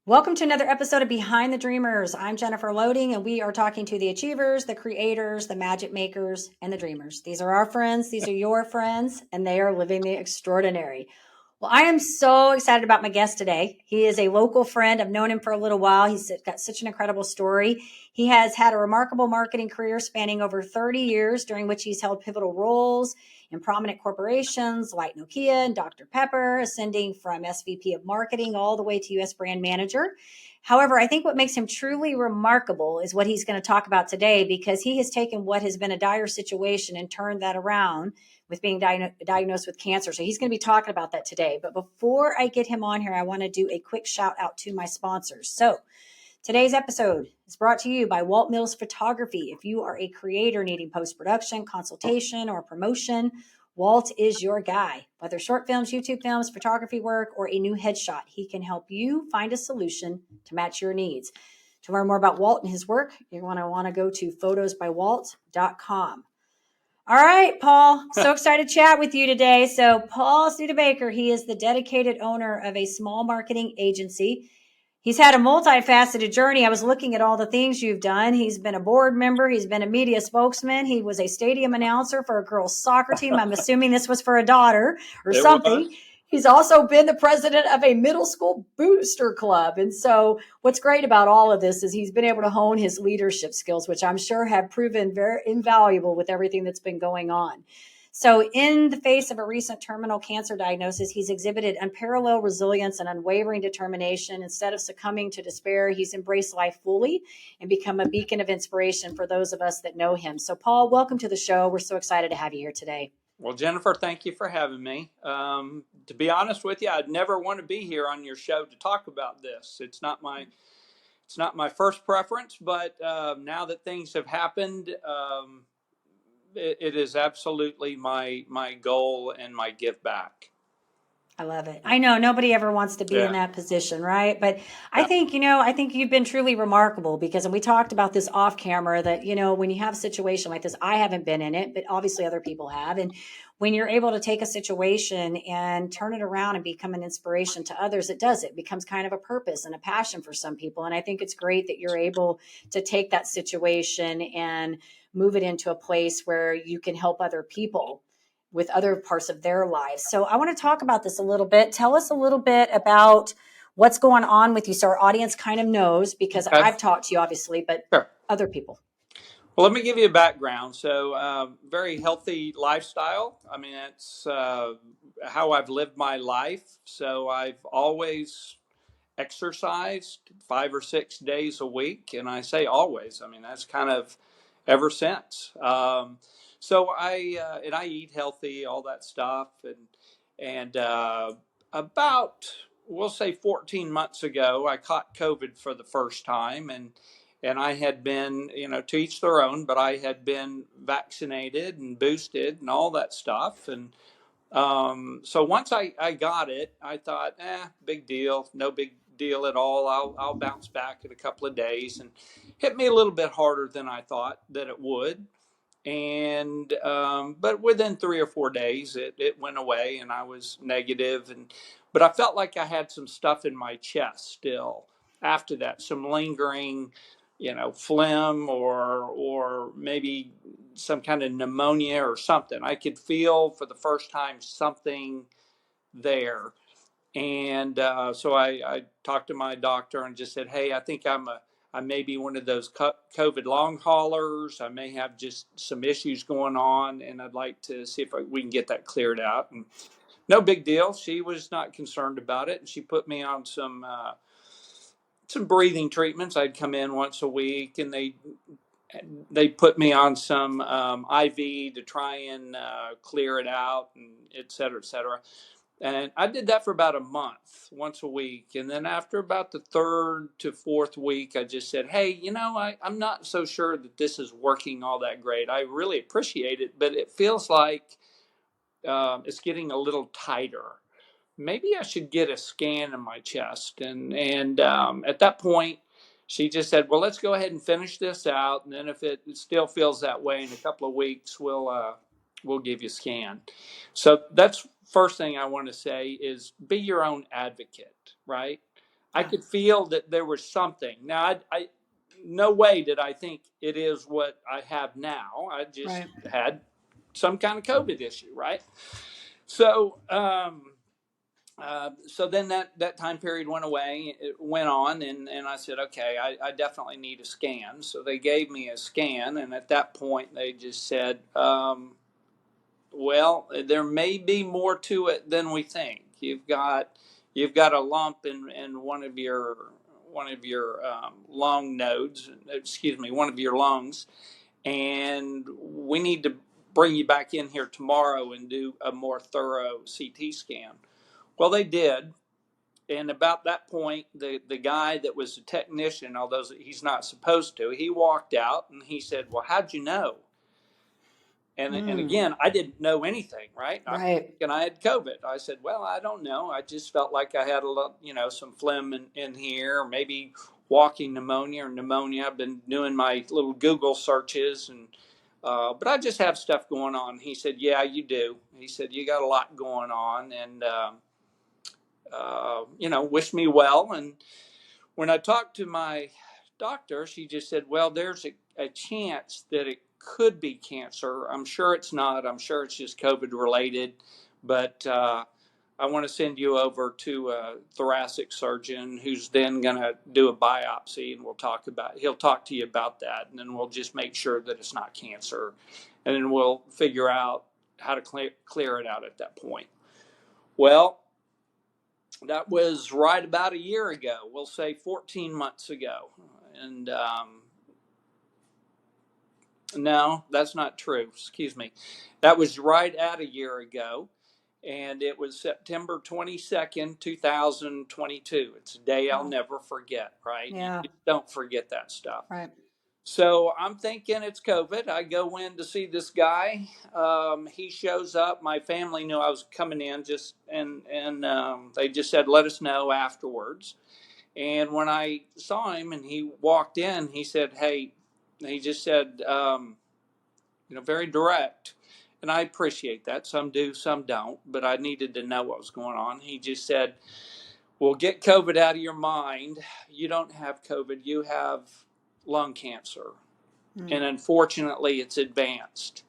Welcome to another episode of Behind the Dreamers. I'm Jennifer Loading, and we are talking to the achievers, the creators, the magic makers, and the dreamers. These are our friends, these are your friends, and they are living the extraordinary. Well, I am so excited about my guest today. He is a local friend. I've known him for a little while. He's got such an incredible story. He has had a remarkable marketing career spanning over 30 years, during which he's held pivotal roles in prominent corporations like Nokia and Dr. Pepper, ascending from SVP of marketing all the way to US brand manager. However, I think what makes him truly remarkable is what he's going to talk about today, because he has taken what has been a dire situation and turned that around with being diagnosed with cancer. So he's going to be talking about that today. But before I get him on here, I want to do a quick shout out to my sponsors. So today's episode is brought to you by Walt Mills Photography. If you are a creator needing post-production, consultation, or promotion, Walt is your guy. Whether short films, YouTube films, photography work, or a new headshot, he can help you find a solution to match your needs. To learn more about Walt and his work, you're going to want to go to photosbywalt.com. All right, Paul, so excited to chat with you today. So Paul Studebaker, he is the dedicated owner of a small marketing agency. He's had a multifaceted journey. I was looking at all the things you've done. He's been a board member. He's been a media spokesman. He was a stadium announcer for a girls' soccer team. I'm assuming this was for a daughter or something. He's also been the president of a middle school booster club. And so what's great about all of this is he's been able to hone his leadership skills, which I'm sure have proven very invaluable with everything that's been going on. So in the face of a recent terminal cancer diagnosis, he's exhibited unparalleled resilience and unwavering determination. Instead of succumbing to despair, he's embraced life fully and become a beacon of inspiration for those of us that know him. So Paul, welcome to the show. We're so excited to have you here today. Well, Jennifer, thank you for having me. To be honest with you, I'd never want to be here on your show to talk about this. It's not my first preference, but now that things have happened, it is absolutely my goal and my give back. I love it. I know nobody ever wants to be in that position, right? But I think you've been truly remarkable, because, and we talked about this off camera, that, when you have a situation like this, I haven't been in it, but obviously other people have. And when you're able to take a situation and turn it around and become an inspiration to others, it becomes kind of a purpose and a passion for some people. And I think it's great that you're able to take that situation and move it into a place where you can help other people with other parts of their lives. So I want to talk about this a little bit. Tell us a little bit about what's going on with you, so our audience kind of knows, because I've talked to you, obviously, but sure. Other people. Well, let me give you a background. So very healthy lifestyle. I mean, it's how I've lived my life. So I've always exercised 5 or 6 days a week. And I say always, I mean, that's kind of ever since. So I eat healthy, all that stuff. And about, we'll say 14 months ago, I caught COVID for the first time. And I had been, to each their own, but I had been vaccinated and boosted and all that stuff. And so once I got it, I thought, big deal, no big deal at all. I'll bounce back in a couple of days. And hit me a little bit harder than I thought that it would. And but within 3 or 4 days, it went away, and I was negative. But I felt like I had some stuff in my chest still after that, some lingering, phlegm or maybe some kind of pneumonia or something. I could feel for the first time something there. And so I talked to my doctor and just said, hey, I think I may be one of those COVID long haulers. I may have just some issues going on, and I'd like to see if we can get that cleared out. And no big deal. She was not concerned about it, and she put me on some breathing treatments. I'd come in once a week, and they put me on some IV to try and clear it out, and et cetera, et cetera. And I did that for about a month, once a week. And then after about the 3rd to 4th week, I just said, hey, I'm not so sure that this is working all that great. I really appreciate it, but it feels like it's getting a little tighter. Maybe I should get a scan in my chest. And at that point, she just said, well, let's go ahead and finish this out. And then if it still feels that way in a couple of weeks, we'll give you a scan. So that's first thing I want to say is be your own advocate, right? I could feel that there was something. Now, I no way did I think it is what I have now. I just Right. had some kind of COVID issue, right? So, so then that time period went away. It went on, and I said, okay, I definitely need a scan. So they gave me a scan, and at that point, they just said, well, there may be more to it than we think. You've got a lump in one of your lung nodes. Excuse me, one of your lungs, and we need to bring you back in here tomorrow and do a more thorough CT scan. Well, they did. And about that point, the guy that was a technician, although he's not supposed to, he walked out and he said, well, how'd you know? And again, I didn't know anything, right? I'm Right. thinking I had COVID. I said, well, I don't know. I just felt like I had some phlegm in here, maybe walking pneumonia or pneumonia. I've been doing my little Google searches, but I just have stuff going on. He said, yeah, you do. He said, you got a lot going on, and wish me well. And when I talked to my doctor, she just said, well, there's a chance that it could be cancer. I'm sure it's not. I'm sure it's just COVID related. But I want to send you over to a thoracic surgeon who's then going to do a biopsy, and he'll talk to you about that. And then we'll just make sure that it's not cancer. And then we'll figure out how to clear it out at that point. Well, that was right about a year ago. We'll say 14 months ago. And no, that's not true. Excuse me. That was right at a year ago. And it was September 22nd, 2022. It's a day I'll Oh, never forget, right? You yeah. just don't forget that stuff. Right. So I'm thinking it's COVID. I go in to see this guy. He shows up. My family knew I was coming in, and they just said, let us know afterwards. And when I saw him and he walked in, he said, hey, he just said, very direct. And I appreciate that. Some do, some don't. But I needed to know what was going on. He just said, well, get COVID out of your mind. You don't have COVID. You have lung cancer. And unfortunately, it's advanced.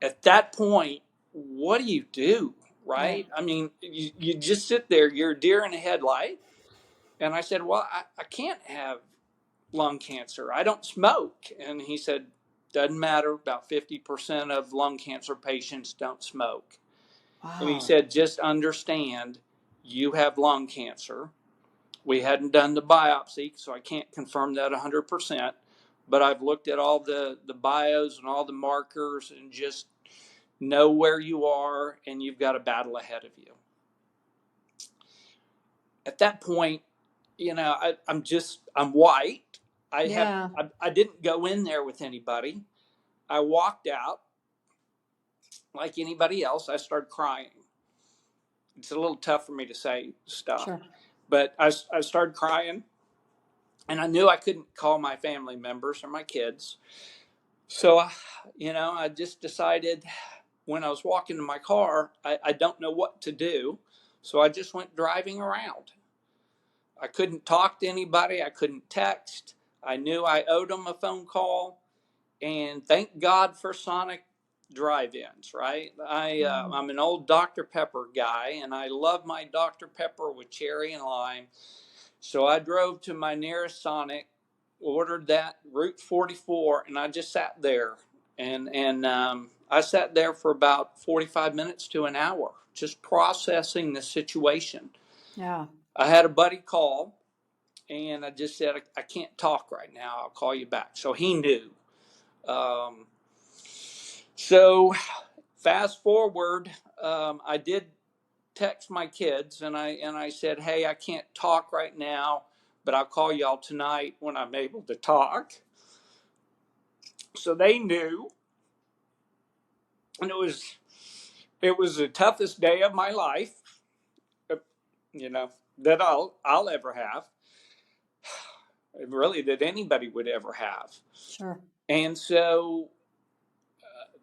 At that point, what do? Right? I mean, you just sit there, you're a deer in a headlight. And I said, well, I can't have lung cancer. I don't smoke. And he said, doesn't matter. About 50% of lung cancer patients don't smoke. And he Wow. said, just understand you have lung cancer. We hadn't done the biopsy, so I can't confirm that 100%. But I've looked at all the bios and all the markers and just know where you are, and you've got a battle ahead of you. At that point, I'm white. Yeah. I didn't go in there with anybody. I walked out like anybody else. I started crying. It's a little tough for me to say stuff, Sure. but I started crying, and I knew I couldn't call my family members or my kids. So, I just decided when I was walking to my car, I don't know what to do. So I just went driving around. I couldn't talk to anybody. I couldn't text. I knew I owed them a phone call. And thank God for Sonic drive-ins, right? I'm an old Dr. Pepper guy, and I love my Dr. Pepper with cherry and lime. So I drove to my nearest Sonic, ordered that Route 44, and I just sat there. And I sat there for about 45 minutes to an hour, just processing the situation. Yeah. I had a buddy call, and I just said, I can't talk right now. I'll call you back. So he knew. So fast forward, I did text my kids, and I said, hey, I can't talk right now, but I'll call y'all tonight when I'm able to talk. So they knew, and it was the toughest day of my life, that I'll ever have, really, that anybody would ever have. Sure. And so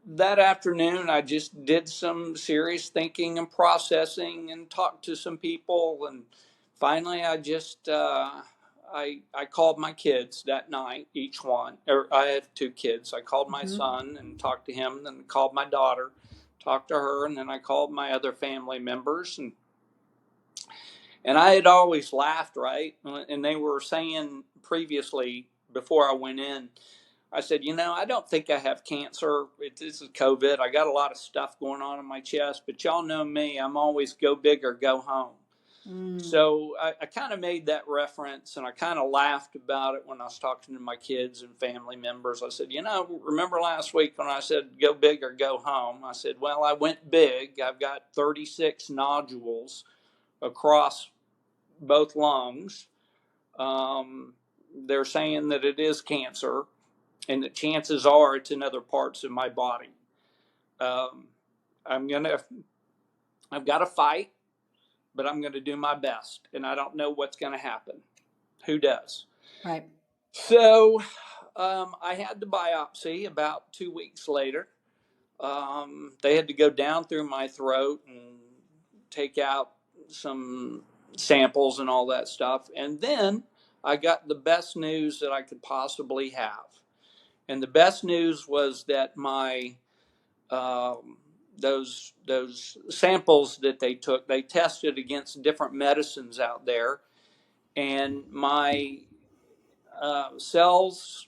that afternoon, I just did some serious thinking and processing and talked to some people and finally, I just I called my kids that night, each one. Or I have two kids. I called my son and talked to him, then called my daughter, talked to her, and then I called my other family members, and I had always laughed, right? And they were saying previously before I went in, I said, I don't think I have cancer. This is COVID. I got a lot of stuff going on in my chest, but y'all know me. I'm always go big or go home. So I kind of made that reference, and I kind of laughed about it when I was talking to my kids and family members. I said, remember last week when I said go big or go home? I said, well, I went big. I've got 36 nodules across both lungs. They're saying that it is cancer, and the chances are it's in other parts of my body. I've got to fight, but I'm going to do my best, and I don't know what's going to happen. Who does? Right. So I had the biopsy about 2 weeks later. They had to go down through my throat and take out some samples and all that stuff. And then I got the best news that I could possibly have. And the best news was that my those samples that they took, they tested against different medicines out there, and my cells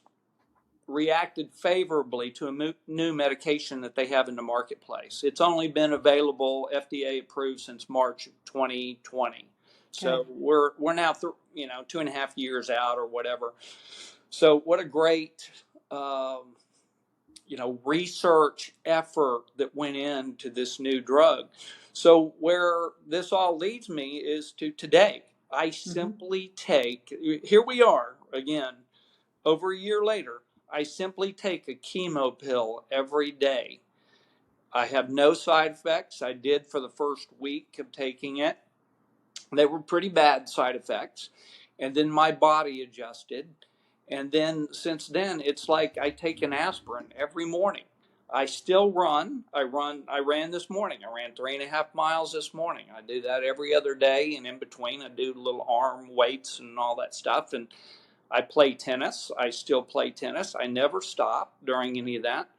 reacted favorably to a new medication that they have in the marketplace. It's only been available, FDA approved, since March of 2020. So Okay. we're now 2.5 years out or whatever. So what a great research effort that went into this new drug. So where this all leads me is to today. I simply take, here we are again, over a year later, I simply take a chemo pill every day. I have no side effects. I did for the first week of taking it. They were pretty bad side effects. And then my body adjusted. And then since then, it's like I take an aspirin every morning. I still run. I ran this morning. I ran 3.5 miles this morning. I do that every other day. And in between, I do little arm weights and all that stuff. And I play tennis. I still play tennis. I never stop during any of that.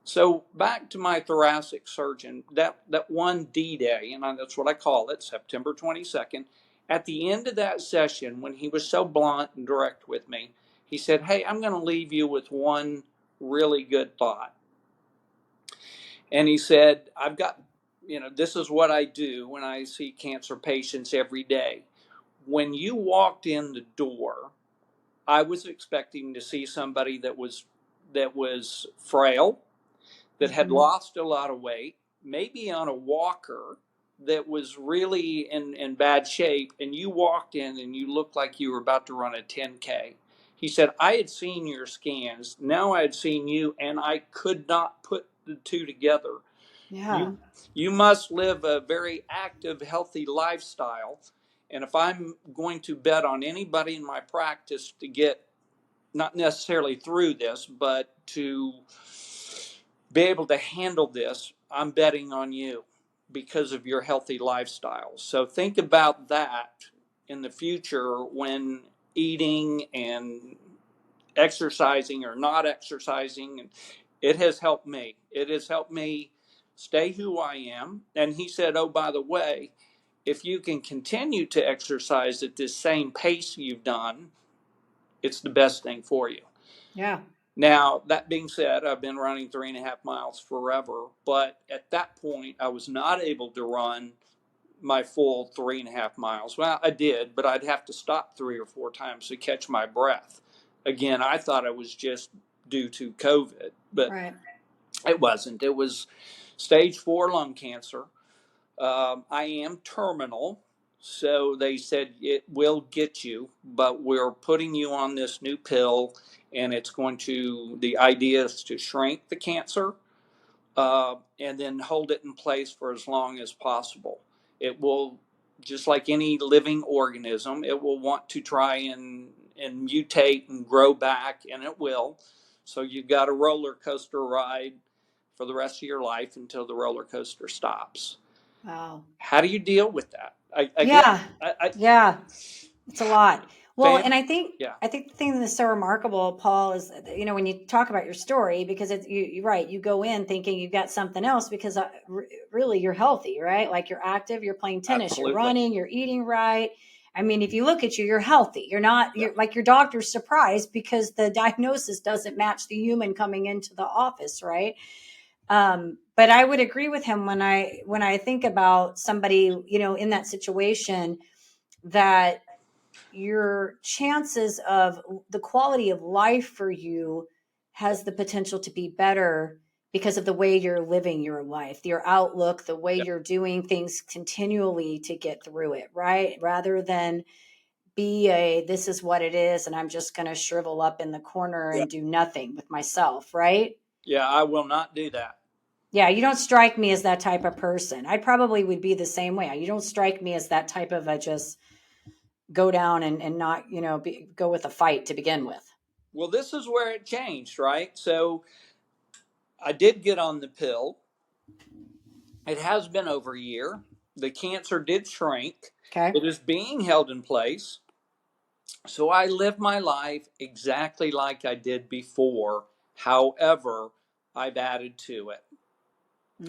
So back to my thoracic surgeon, that one D-Day, and that's what I call it, September 22nd, at the end of that session, when he was so blunt and direct with me, he said, hey, I'm going to leave you with one really good thought. And he said, I've got, this is what I do when I see cancer patients every day. When you walked in the door, I was expecting to see somebody that was frail, that had lost a lot of weight, maybe on a walker, that was really in bad shape, and you walked in and you looked like you were about to run a 10K. He said, I had seen your scans. Now I had seen you, and I could not put the two together. Yeah. You must live a very active, healthy lifestyle. And if I'm going to bet on anybody in my practice to get not necessarily through this, but to be able to handle this, I'm betting on you because of your healthy lifestyle. So think about that in the future when eating and exercising or not exercising. And it has helped me. It has helped me stay who I am. And he said, oh, by the way, if you can continue to exercise at this same pace you've done, it's the best thing for you. Yeah. Now, that being said, I've been running 3.5 miles forever, but at that point, I was not able to run my full 3.5 miles. Well, I did, but I'd have to stop 3 or 4 times to catch my breath. Again, I thought it was just due to COVID, but Right. it wasn't. It was stage 4 lung cancer. I am terminal, so they said it will get you, but we're putting you on this new pill, and the idea is to shrink the cancer and then hold it in place for as long as possible. It will, just like any living organism, it will want to try and mutate and grow back, and it will. So you've got a roller coaster ride for the rest of your life until the roller coaster stops. Wow. How do you deal with that? Again, Yeah. I Yeah. It's a lot. Well, fam, and I think yeah, I think the thing that's so remarkable, Paul, is when you talk about your story, because you're right. You go in thinking you've got something else because really you're healthy, right? Like you're active, you're playing tennis, you're absolutely, running, you're eating right. I mean, if you look at you, you're healthy. You're not. yeah, You're like your doctor's surprised because the diagnosis doesn't match the human coming into the office, right? But I would agree with him when I think about somebody, in that situation that your chances of the quality of life for you has the potential to be better because of the way you're living your life, your outlook, the way yeah, you're doing things continually to get through it, right? Rather than be this is what it is and I'm just going to shrivel up in the corner yeah, and do nothing with myself, right? yeah. I will not do that. Yeah, you don't strike me as that type of person. I probably would be the same way. You don't strike me as that type of a just go down and not, go with a fight to begin with. Well, this is where it changed, right? So I did get on the pill. It has been over a year. The cancer did shrink. Okay. It is being held in place. So I live my life exactly like I did before. However, I've added to it.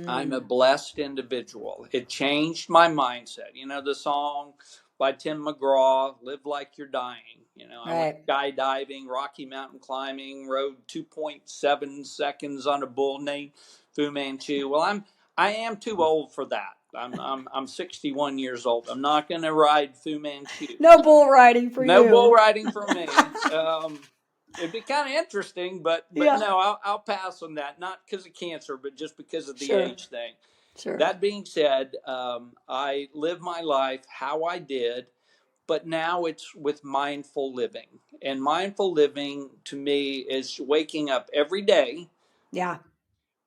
I'm a Mm, blessed individual. It changed my mindset. You know, the song by Tim McGraw, Live Like You're Dying. You know, I went right. skydiving, Rocky Mountain climbing, rode 2.7 seconds on a bull named Fu Manchu. Well, I am too old for that. I'm 61 years old. I'm not going to ride Fu Manchu. No bull riding for No bull you. riding for me. It'd be kind of interesting, but Yeah. no, I'll pass on that. Not because of cancer, but just because of the Sure. age thing. Sure. That being said, I live my life how I did, but now it's with mindful living. And mindful living to me is waking up every day. Yeah.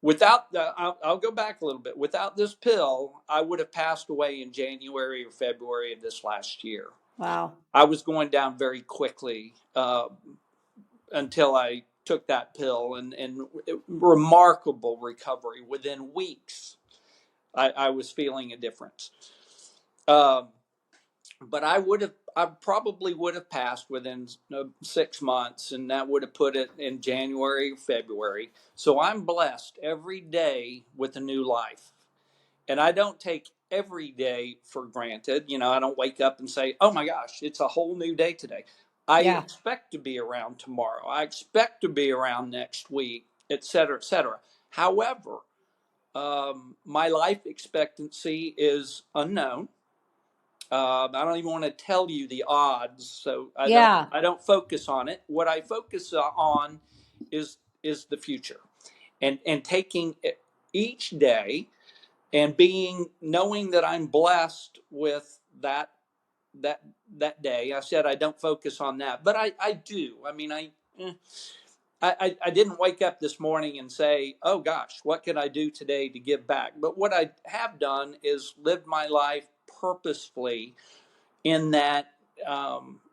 Without the, I'll go back a little bit. Without this pill, I would have passed away in January or February of this last year. Wow. I was going down very quickly until I took that pill, and remarkable recovery within weeks. I was feeling a difference. Um, but I probably would have passed within 6 months, and that would have put it in January or February. So I'm blessed every day with a new life. And I don't take every day for granted. You know, I don't wake up and say, oh my gosh, it's a whole new day today. I Yeah. expect to be around tomorrow. I expect to be around next week, et cetera, et cetera. However, my life expectancy is unknown. I don't even want to tell you the odds, so I don't. Yeah. I don't focus on it. What I focus on is the future, and taking each day and being knowing that I'm blessed with that that day. I said I don't focus on that, but I do. I mean, I didn't wake up this morning and say, oh gosh, what can I do today to give back? But what I have done is lived my life purposefully in that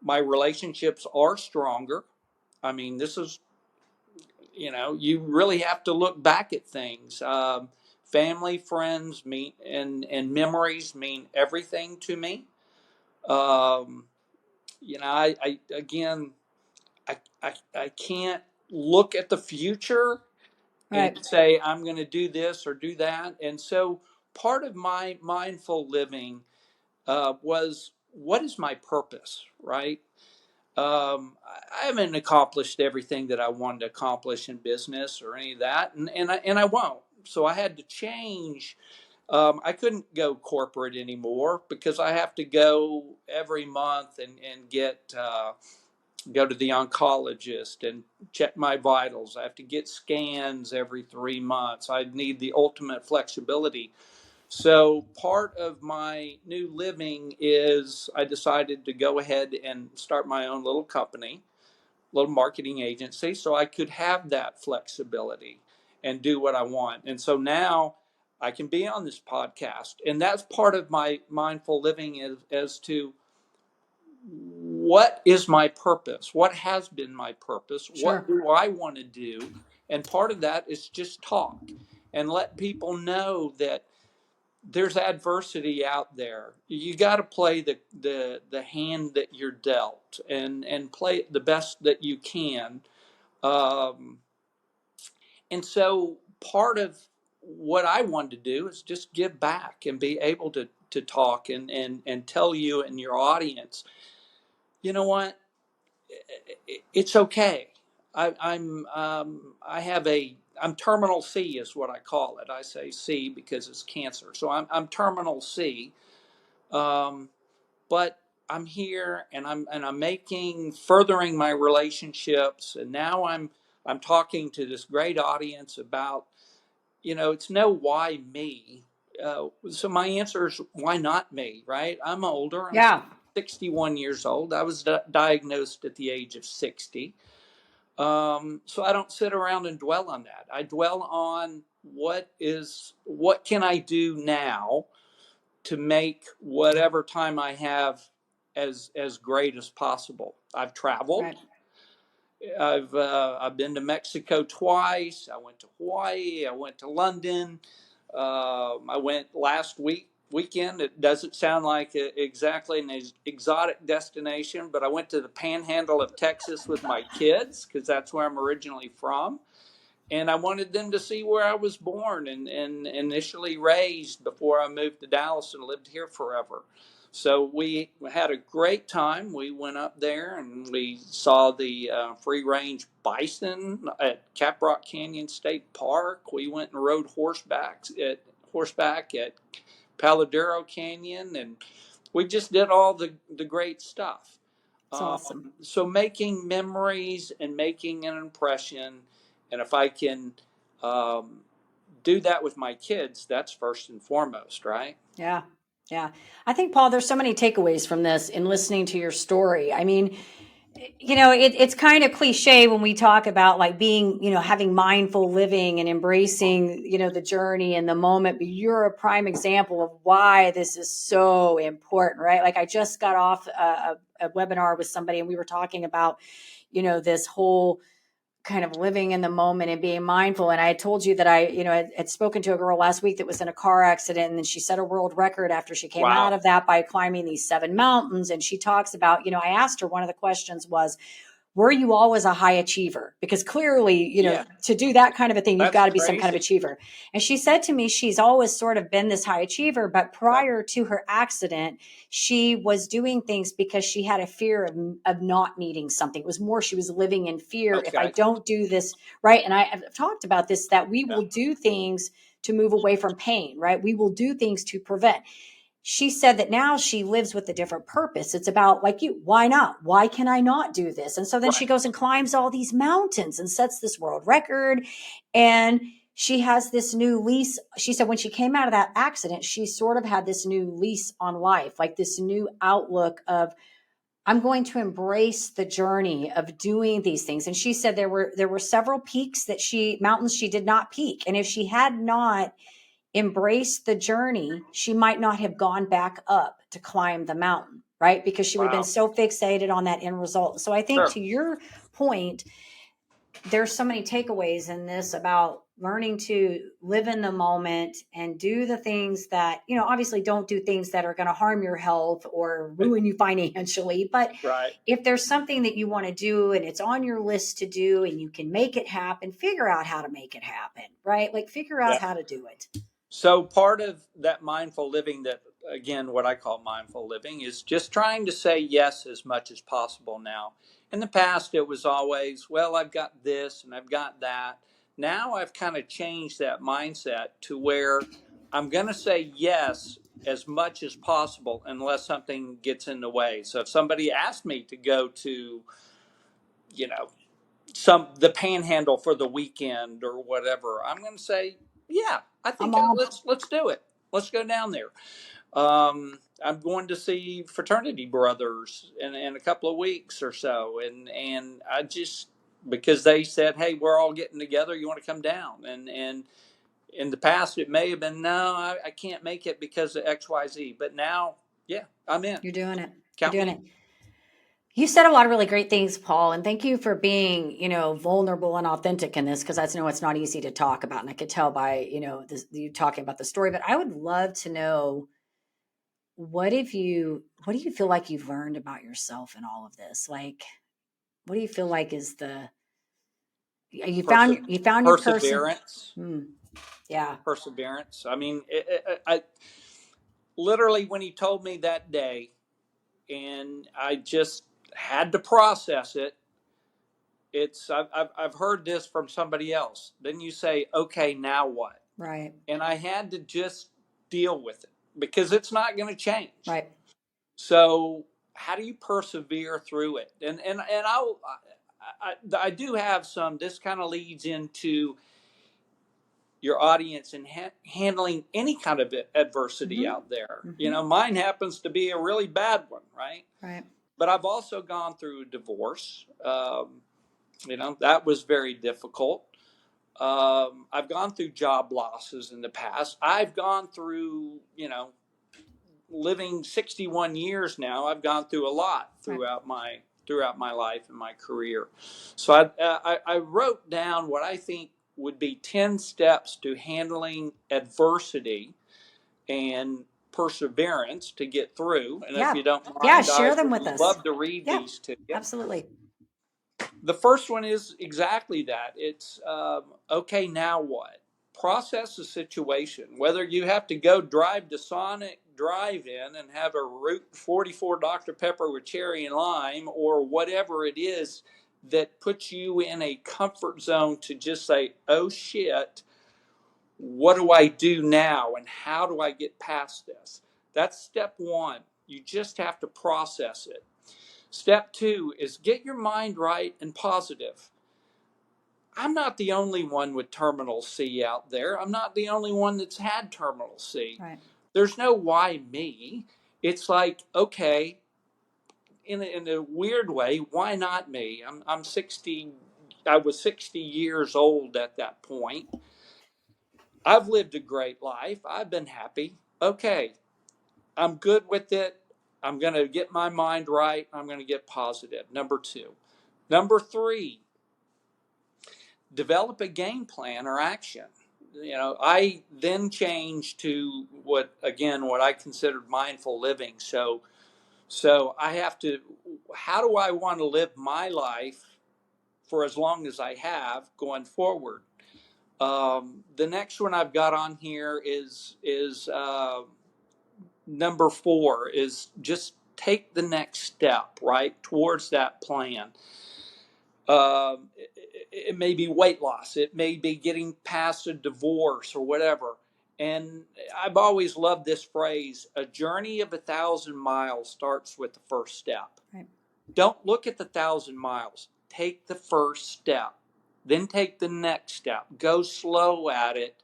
my relationships are stronger. I mean, this is, you really have to look back at things. Family, friends mean and memories mean everything to me. Um, I again, I can't look at the future and Right. say I'm going to do this or do that. And so part of my mindful living was what is my purpose, right? I haven't accomplished everything that I wanted to accomplish in business or any of that, and I won't. So I had to change. I couldn't go corporate anymore because I have to go every month and get go to the oncologist and check my vitals. I have to get scans every 3 months. I need the ultimate flexibility. So part of my new living is I decided to go ahead and start my own little company, little marketing agency, so I could have that flexibility and do what I want. And so now I can be on this podcast, and that's part of my mindful living is as to what is my purpose, what has been my purpose, what Sure. do I want to do, and part of that is just talk and let people know that there's adversity out there. You got to play the hand that you're dealt, and play it the best that you can. Um, and so part of what I wanted to do is just give back and be able to talk and tell you and your audience, you know what, it's okay. I have I'm terminal C is what I call it. I say C because it's cancer. So I'm terminal C. Um, but I'm here and I'm making furthering my relationships, and now I'm talking to this great audience about, it's no why me. So my answer is why not me, right? I'm older. I'm Yeah. 61 years old. I was diagnosed at the age of 60. So I don't sit around and dwell on that. I dwell on what can I do now to make whatever time I have as great as possible. I've traveled. Right. I've been to Mexico twice. I went to Hawaii. I went to London. I went last weekend. It doesn't sound like exactly an exotic destination, but I went to the Panhandle of Texas with my kids because that's where I'm originally from, and I wanted them to see where I was born and initially raised before I moved to Dallas and lived here forever. So we had a great time. We went up there and we saw the free range bison at Caprock Canyon State Park. We went and rode horseback at Paladero Canyon, and we just did all the great stuff. It's awesome. So making memories and making an impression, and if I can do that with my kids, that's first and foremost, right? Yeah. Yeah. I think, Paul, there's so many takeaways from this in listening to your story. I mean, it's kind of cliche when we talk about like being, having mindful living and embracing, the journey and the moment. But you're a prime example of why this is so important, right? Like I just got off a webinar with somebody and we were talking about, this whole kind of living in the moment and being mindful. And I told you that I, had spoken to a girl last week that was in a car accident, and then she set a world record after she came out Wow. of that by climbing these 7 mountains. And she talks about, I asked her, one of the questions was, were you always a high achiever? Because clearly, Yeah, to do that kind of a thing, you've that's got to be some kind of crazy. achiever. And she said to me, she's always sort of been this high achiever, but Okay. prior to her accident, she was doing things because she had a fear of not needing something. It was more, she was living in fear. If I Okay. don't do this right, and I've talked about this, that we Yeah. will do things to move away from pain, right? We will do things to prevent. She said that now she lives with a different purpose. It's about, like you, why not? Why can I not do this? And so then she Right. goes and climbs all these mountains and sets this world record. And she has this new lease. She said when she came out of that accident, she sort of had this new lease on life, like this new outlook of, I'm going to embrace the journey of doing these things. And she said there were several peaks mountains she did not peak. And if she had not embrace the journey, she might not have gone back up to climb the mountain, right? Because she would have been Wow. so fixated on that end result. So I think Sure. to your point, there's so many takeaways in this about learning to live in the moment and do the things that, obviously don't do things that are going to harm your health or ruin you financially. But Right. if there's something that you want to do and it's on your list to do and you can make it happen, figure out how to make it happen, right? Like figure out Yeah. how to do it. So part of that mindful living, that again, what I call mindful living, is just trying to say yes as much as possible now. In the past, it was always, well, I've got this and I've got that. Now I've kind of changed that mindset to where I'm going to say yes as much as possible unless something gets in the way. So if somebody asked me to go to, you know, the panhandle for the weekend or whatever, I'm going to say, yeah, I I'm think all let's do it. Let's go down there. I'm going to see fraternity brothers in a couple of weeks or so, and I just, because they said, hey, we're all getting together, you want to come down? And in the past it may have been, no, I can't make it because of XYZ, but now, yeah, I'm in. You're doing it. You're Count doing me it. in. You said a lot of really great things, Paul, and thank you for being, vulnerable and authentic in this because I know it's not easy to talk about, and I could tell by, you talking about the story. But I would love to know what do you feel like you've learned about yourself in all of this? Like, what do you feel like is the you found your person? Perseverance. Hmm, yeah, Perseverance. I mean, I literally, when he told me that day, and I just had to process it. I've heard this from somebody else. Then you say, okay, now what? right, And I had to just deal with it because it's not going to change. right. So how do you persevere through it? And I do have some. This kind of leads into your audience and handling any kind of adversity Mm-hmm, out there. mm-hmm, Mine happens to be a really bad one, right? right, But I've also gone through a divorce. That was very difficult. I've gone through job losses in the past. I've gone through, living 61 years now. I've gone through a lot right. throughout my life and my career. So I wrote down what I think would be 10 steps to handling adversity and perseverance to get through. And if Yeah, you don't yeah. mind, I Share them would with us. love to read Yeah, these to you. absolutely. The first one is exactly that. It's okay, now what? Process the situation. Whether you have to go drive to Sonic Drive In and have a Route 44 Dr. Pepper with cherry and lime, or whatever it is that puts you in a comfort zone to just say, oh shit, what do I do now? And how do I get past this? That's step one. You just have to process it. Step two is get your mind right and positive. I'm not the only one with terminal C out there. I'm not the only one that's had terminal C. Right. There's no why me. It's like, okay, in a weird way, why not me? I'm 60. I was 60 years old at that point. I've lived a great life. I've been happy. Okay, I'm good with it. I'm going to get my mind right. I'm going to get positive. Number two. Number three, develop a game plan or action. I then changed to what I considered mindful living. So I have to, how do I want to live my life for as long as I have going forward? The next one I've got on here is number four is just take the next step right towards that plan. It may be weight loss. It may be getting past a divorce or whatever. And I've always loved this phrase: a journey of 1,000 miles starts with the first step. Right. Don't look at the 1,000 miles. Take the first step, then take the next step. Go slow at it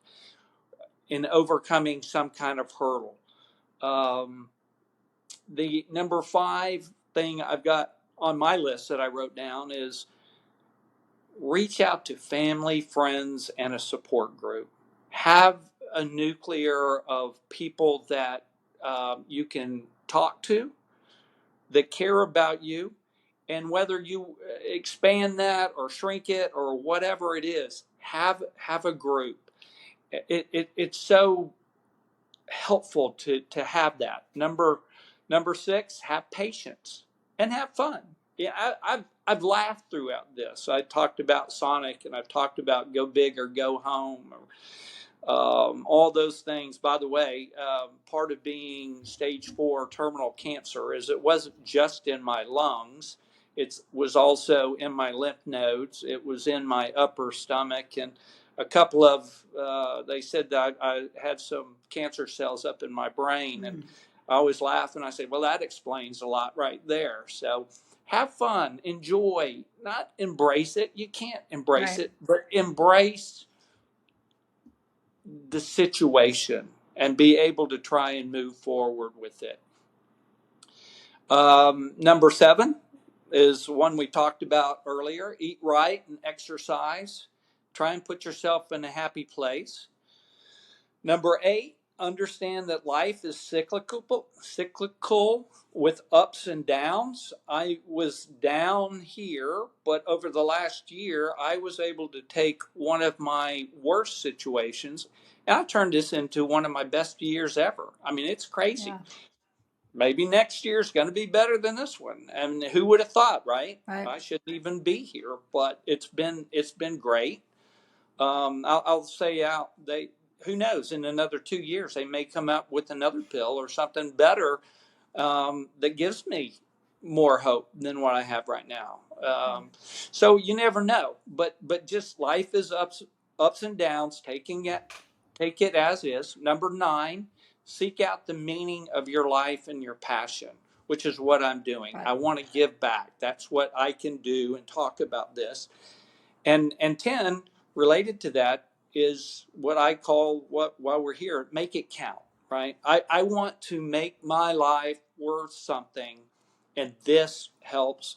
in overcoming some kind of hurdle. Um, the number five thing I've got on my list that I wrote down is reach out to family, friends, and a support group. Have a nuclear of people that you can talk to, that care about you, and whether you expand that or shrink it or whatever it is, have a group. It's so helpful to have that. Number six, have patience and have fun. Yeah, I've laughed throughout this. I talked about Sonic, and I've talked about Go Big or Go Home, or all those things. By the way, part of being stage 4 terminal cancer is it wasn't just in my lungs. It was also in my lymph nodes. It was in my upper stomach, and a couple of, they said that I had some cancer cells up in my brain. And I always laugh and I say, well, that explains a lot right there. So have fun, enjoy, not embrace it. You can't embrace Right. it, but embrace the situation and be able to try and move forward with it. Number seven is one we talked about earlier: eat right and exercise. Try and put yourself in a happy place. Number eight, understand that life is cyclical with ups and downs. I was down here, but over the last year, I was able to take one of my worst situations and I turned this into one of my best years ever. I mean, it's crazy. Yeah. Maybe next year is going to be better than this one. And who would have thought, right? Right. I shouldn't even be here, but it's been great. I'll say out they who knows, in another 2 years they may come up with another pill or something better, that gives me more hope than what I have right now. So you never know, but just life is ups and downs. Take it as is. Number 9, seek out the meaning of your life and your passion, which is what I'm doing. Right. I want to give back. That's what I can do and talk about this. And 10, related to that, is what I call, while we're here, make it count, right? I want to make my life worth something, and this helps.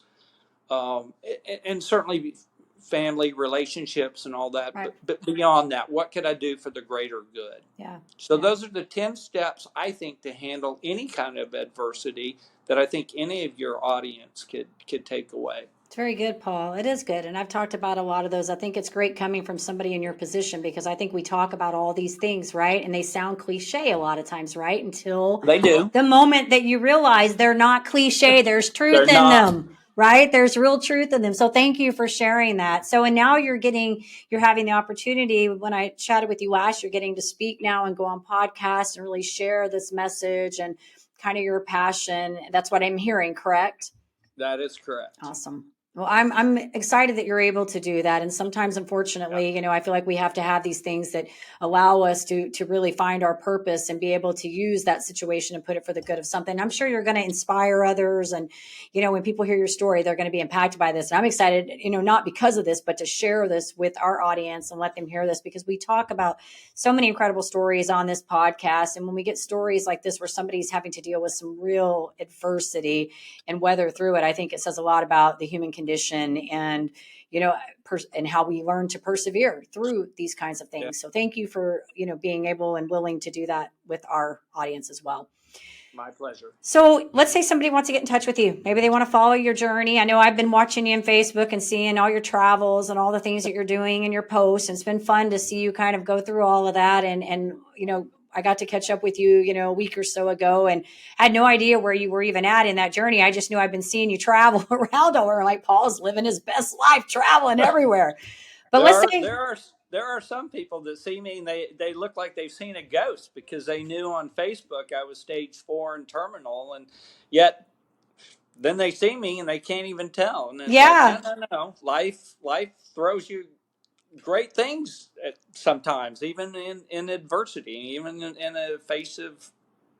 And certainly family relationships and all that, Right. but beyond that, what could I do for the greater good? Yeah. So Yeah. those are the 10 steps, I think, to handle any kind of adversity that I think any of your audience could take away. It's very good, Paul. It is good. And I've talked about a lot of those. I think it's great coming from somebody in your position, because I think we talk about all these things, right? And they sound cliche a lot of times, right? Until They do. the moment that you realize they're not cliche, there's truth They're in not. them, right? There's real truth in them. So thank you for sharing that. So, and now you're having the opportunity. When I chatted with you last, you're getting to speak now and go on podcasts and really share this message and kind of your passion. That's what I'm hearing, correct? That is correct. Awesome. Well, I'm excited that you're able to do that. And sometimes, Yeah. unfortunately, I feel like we have to have these things that allow us to really find our purpose and be able to use that situation and put it for the good of something. I'm sure you're going to inspire others. And, when people hear your story, they're going to be impacted by this. And I'm excited, not because of this, but to share this with our audience and let them hear this, because we talk about so many incredible stories on this podcast. And when we get stories like this, where somebody's having to deal with some real adversity and weather through it, I think it says a lot about the human condition and, and how we learn to persevere through these kinds of things. Yeah. So thank you for, being able and willing to do that with our audience as well. My pleasure. So let's say somebody wants to get in touch with you. Maybe they want to follow your journey. I know I've been watching you on Facebook and seeing all your travels and all the things that you're doing in your posts. And it's been fun to see you kind of go through all of that. And I got to catch up with you, a week or so ago, and had no idea where you were even at in that journey. I just knew I've been seeing you travel around all over. Like, Paul's living his best life, traveling everywhere. But there are some people that see me and they look like they've seen a ghost, because they knew on Facebook I was stage 4 and terminal, and yet then they see me and they can't even tell. And it's like, no. Life throws you great things sometimes, even in adversity, even in the face of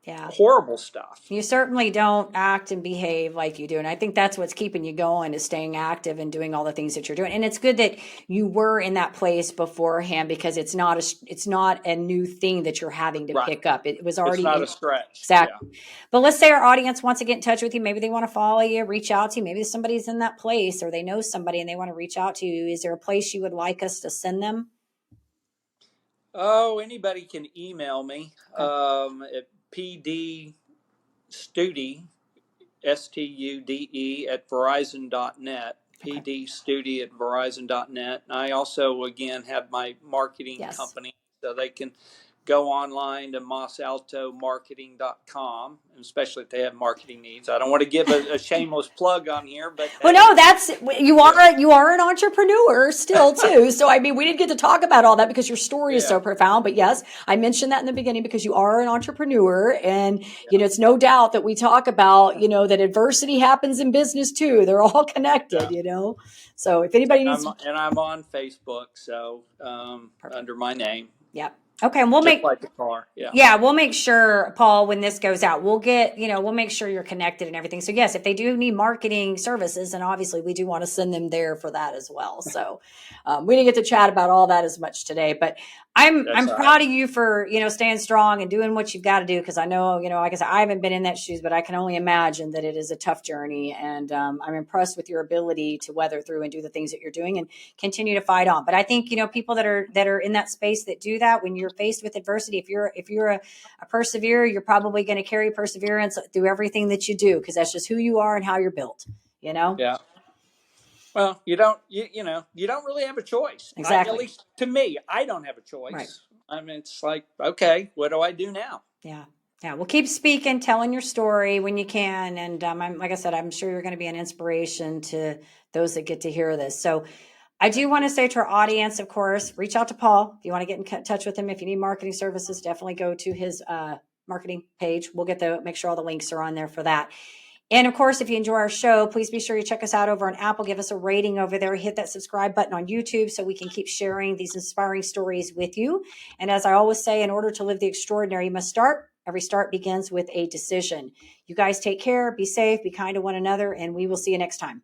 horrible stuff. You certainly don't act and behave like you do. And I think that's what's keeping you going, is staying active and doing all the things that you're doing. And it's good that you were in that place beforehand, because it's not a new thing that you're having to pick up. It was already, it's not a stretch. Exactly. Yeah. But let's say our audience wants to get in touch with you. Maybe they want to follow you, reach out to you. Maybe somebody's in that place, or they know somebody and they want to reach out to you. Is there a place you would like us to send them? Oh, anybody can email me at pdstude, STUDE, at verizon.net, pdstude at verizon.net. And I also, again, have my marketing company, so they can go online to mosaltomarketing.com, especially if they have marketing needs. I don't want to give a shameless plug on here, but well, no, you are an entrepreneur still too. So I mean, we didn't get to talk about all that because your story is so profound. But yes, I mentioned that in the beginning because you are an entrepreneur, and it's no doubt that we talk about that adversity happens in business too. They're all connected, So if anybody needs, and I'm on Facebook, so under my name. Yep. Okay, and we'll like the car. We'll make sure, Paul, when this goes out, we'll make sure you're connected and everything. So yes, if they do need marketing services, and obviously we do want to send them there for that as well. So we didn't get to chat about all that as much today, but I'm That's all right. proud of you for, staying strong and doing what you've got to do. Because I know, like I said, I haven't been in that shoes, but I can only imagine that it is a tough journey. And I'm impressed with your ability to weather through and do the things that you're doing and continue to fight on. But I think, people that are in that space that do that, when you're faced with adversity, if you're a perseverer, you're probably going to carry perseverance through everything that you do, because that's just who you are and how you're built. You know Yeah. Well, you don't really have a choice. At exactly. least to me, I don't have a Right. choice. I mean, it's like, okay, what do I do now? Yeah. Yeah. Well, keep speaking, telling your story when you can. And like I said, I'm sure you're going to be an inspiration to those that get to hear this. So I do want to say to our audience, of course, reach out to Paul. If you want to get in touch with him, if you need marketing services, definitely go to his marketing page. We'll make sure all the links are on there for that. And of course, if you enjoy our show, please be sure you check us out over on Apple. Give us a rating over there. Hit that subscribe button on YouTube so we can keep sharing these inspiring stories with you. And as I always say, in order to live the extraordinary, you must start. Every start begins with a decision. You guys take care, be safe, be kind to one another, and we will see you next time.